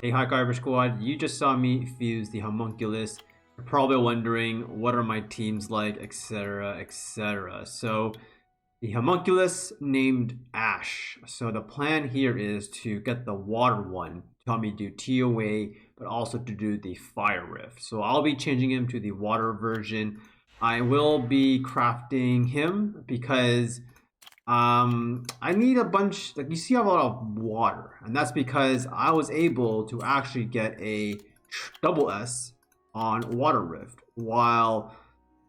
Hey, hi Kyber Squad, you just saw me fuse the Homunculus. You're probably wondering what are my teams like, etc, etc. So the Homunculus named Ash. So the plan here is to get the water one to help me do TOA, but also to do the fire rift. So I'll be changing him to the water version. I will be crafting him because I need a bunch, like you see I have a lot of water, and that's because I was able to actually get a double S on water rift, while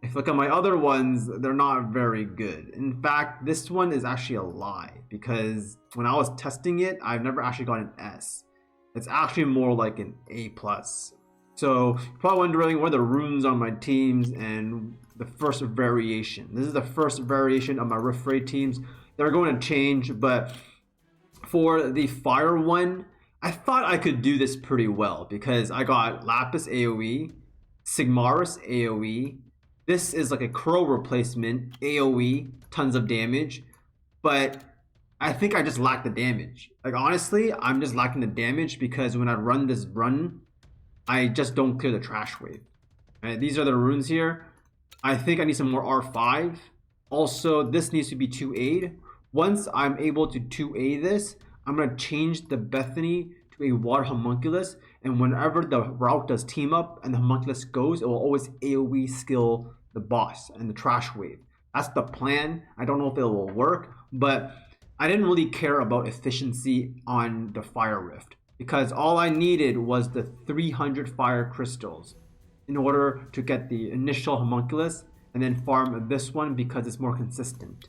if you look at my other ones, they're not very good. In fact, this one is actually a lie, because when I was testing it, I've never actually got an S. It's actually more like an A+. So you're probably wondering what are the runes on my teams and the first variation. This is the first variation of my rift raid teams. They're going to change, but for the fire one, I thought I could do this pretty well because I got Lapis AoE, Sigmaris AoE. This is like a crow replacement, AoE, tons of damage, but I think I just lack the damage. Like honestly, I'm just lacking the damage because when I run this run, I just don't clear the trash wave. Right, these are the runes here. I think I need some more R5. Also, this needs to be 2A. Once I'm able to 2A this, I'm going to change the Bethany to a water homunculus. And whenever the route does team up and the homunculus goes, it will always AoE skill the boss and the trash wave. That's the plan. I don't know if it will work, but I didn't really care about efficiency on the fire rift because all I needed was the 300 fire crystals in order to get the initial homunculus and then farm this one because it's more consistent.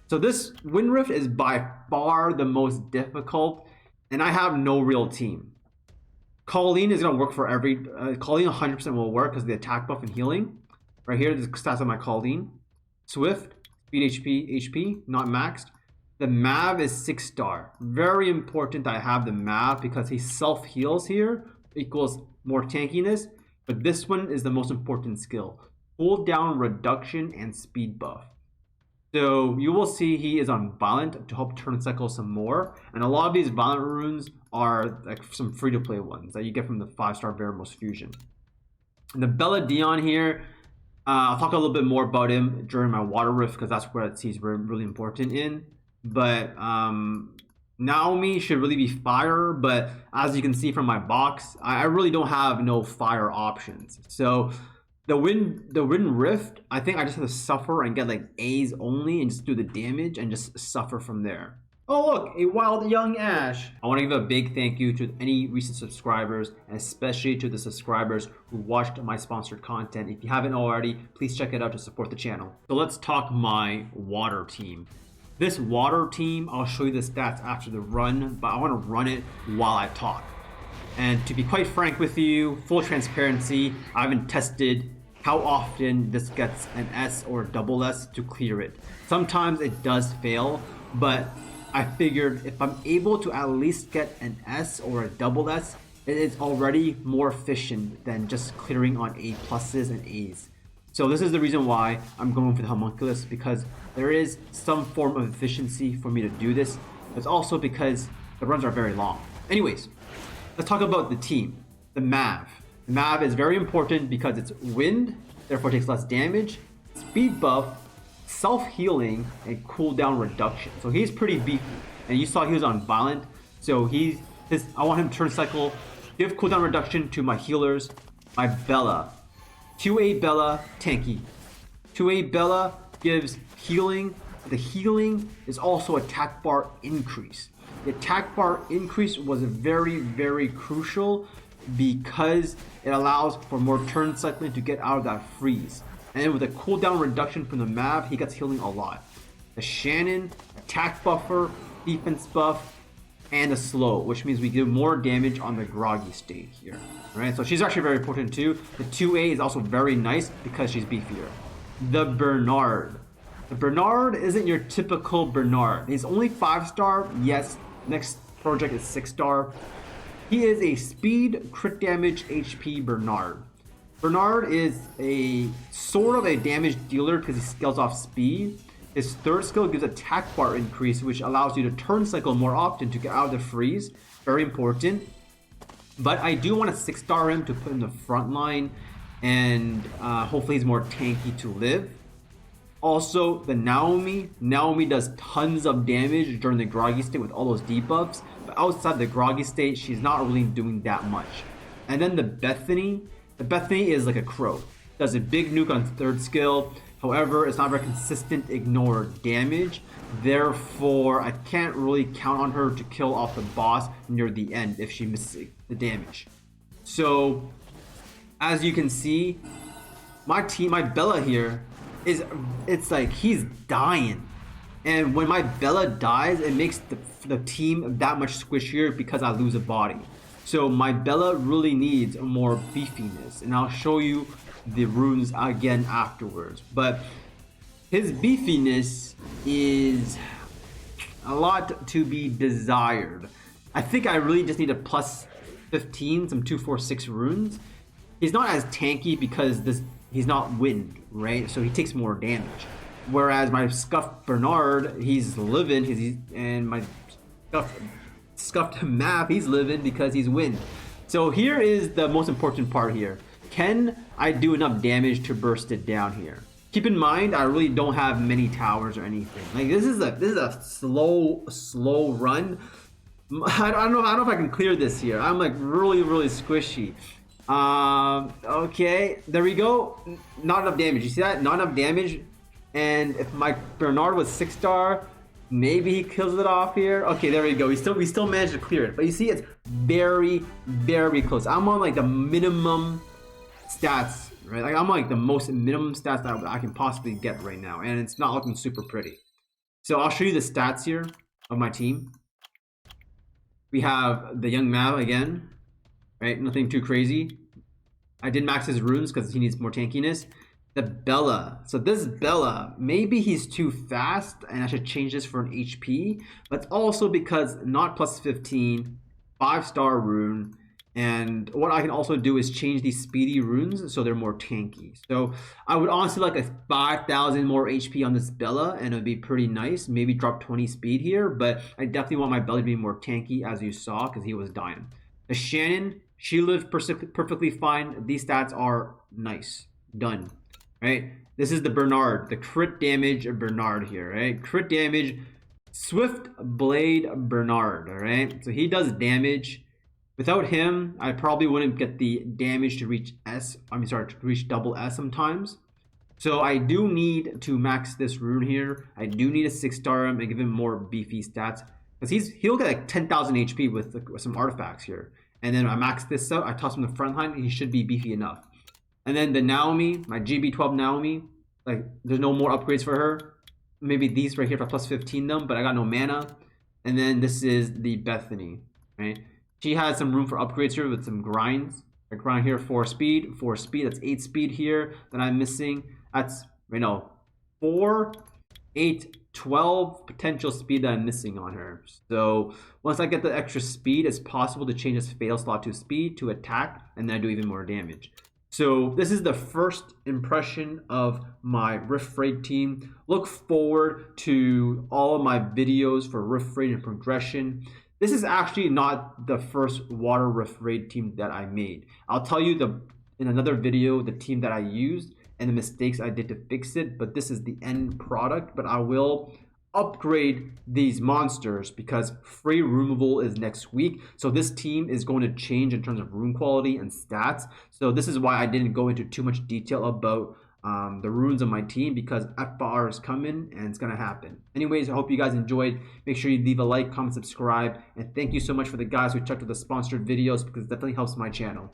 So this wind rift is by far the most difficult, and I have no real team. Colleen is going to work for every Colleen 100% will work because the attack buff and healing. Right here, the stats of my Colleen. Swift, speed HP, not maxed. The Mav is 6-star. Very important that I have the Mav because he self heals here, equals more tankiness. But this one is the most important skill. Cooldown reduction and speed buff. So you will see he is on Violent to help turn cycle some more. And a lot of these Violent runes are like some free-to-play ones that you get from the 5-star Baramos Fusion. And the Bella Dion here, I'll talk a little bit more about him during my water rift because that's where he's really important in. But Naomi should really be fire, but as you can see from my box, I really don't have no fire options. So the wind rift, I think I just have to suffer and get like A's only and just do the damage and just suffer from there. Oh look, a wild young Ash. I want to give a big thank you to any recent subscribers and especially to the subscribers who watched my sponsored content. If you haven't already, please check it out to support the channel. So let's talk my water team. This water team, I'll show you the stats after the run, but I want to run it while I talk. And to be quite frank with you, full transparency, I haven't tested how often this gets an S or a double S to clear it. Sometimes it does fail, but I figured if I'm able to at least get an S or a double S, it is already more efficient than just clearing on A pluses and A's. So this is the reason why I'm going for the homunculus, because there is some form of efficiency for me to do this. It's also because the runs are very long. Anyways, let's talk about the team. The Mav. The Mav is very important because it's wind, therefore takes less damage, speed buff, self-healing, and cooldown reduction. So he's pretty beefy. And you saw he was on Violent. So I want him to turn cycle, give cooldown reduction to my healers, my Bella. 2A Bella, tanky. 2A Bella gives healing. The healing is also attack bar increase. The attack bar increase was very, very crucial because it allows for more turn cycling to get out of that freeze. And then with a cooldown reduction from the Mav, he gets healing a lot. The Shannon, attack buffer, defense buff, and a slow, which means we do more damage on the groggy state here. Right, so she's actually very important too. The 2A is also very nice because she's beefier. The Bernard. The Bernard isn't your typical Bernard. He's only 5-star. Yes, next project is 6-star. He is a speed, crit damage, HP Bernard. Bernard is a sort of a damage dealer because he scales off speed. His third skill gives attack bar increase, which allows you to turn cycle more often to get out of the freeze. Very important. But I do want to 6-star him to put in the front line, and hopefully he's more tanky to live. Also, the Naomi does tons of damage during the groggy state with all those debuffs, but outside the groggy state, she's not really doing that much. And then the Bethany is like a crow. Does a big nuke on 3rd skill, however, it's not very consistent ignore damage. Therefore, I can't really count on her to kill off the boss near the end if she misses the damage. So, as you can see, my Bella here, it's like he's dying, and when my Bella dies, it makes the team that much squishier because I lose a body. So my Bella really needs more beefiness, and I'll show you the runes again afterwards. But his beefiness is a lot to be desired. I think I really just need a plus 15, some 2, 4, 6 runes. He's not as tanky because he's not wind, right? So he takes more damage. Whereas my Scuffed Bernard, he's living, and my Scuffed Map, he's living because he's wind. So here is the most important part here. Can I do enough damage to burst it down here? Keep in mind, I really don't have many towers or anything. Like this is a slow run. I don't know if I can clear this here. I'm like really squishy. Okay, there we go. Not enough damage. You see that? Not enough damage. And if my Bernard was 6-star, maybe he kills it off here. Okay, there we go. We still managed to clear it. But you see, it's very close. I'm on like the minimum stats, right? Like I'm like the most minimum stats that I can possibly get right now, and it's not looking super pretty. So I'll show you the stats here of my team. We have the young Mav again, right? Nothing too crazy. I did max his runes because he needs more tankiness. The Bella. So this Bella, maybe he's too fast and I should change this for an HP. But also because not plus 15, 5-star rune. And what I can also do is change these speedy runes so they're more tanky. So I would honestly like a 5,000 more HP on this Bella, and it would be pretty nice. Maybe drop 20 speed here, but I definitely want my Bella to be more tanky, as you saw, because he was dying. The Shannon, she lived perfectly fine. These stats are nice. Done. Right? This is the Bernard, the crit damage of Bernard here, right? Crit damage, Swift Blade Bernard, all right? So he does damage. Without him, I probably wouldn't get the damage to reach to reach double S sometimes. So I do need to max this rune here. I do need a 6-star him and give him more beefy stats. Because he'll get like 10,000 HP with some artifacts here. And then I max this out, I toss him the front line, he should be beefy enough. And then the Naomi, my GB12 Naomi, like there's no more upgrades for her. Maybe these right here for plus 15 them, but I got no mana. And then this is the Bethany, right? She has some room for upgrades here with some grinds. I grind here 4 speed, that's 8 speed here that I'm missing. That's, 4, 8, 12 potential speed that I'm missing on her. So once I get the extra speed, it's possible to change this fatal slot to speed to attack, and then I do even more damage. So this is the first impression of my Rift Raid team. Look forward to all of my videos for Rift Raid and progression. This is actually not the first Water Rift Raid team that I made. I'll tell you in another video the team that I used and the mistakes I did to fix it, but this is the end product. But I will upgrade these monsters because free rune removal is next week. So this team is going to change in terms of rune quality and stats. So this is why I didn't go into too much detail about the runes of my team, because FRR is coming and it's going to happen. Anyways, I hope you guys enjoyed. Make sure you leave a like, comment, subscribe, and thank you so much for the guys who checked with the sponsored videos, because it definitely helps my channel.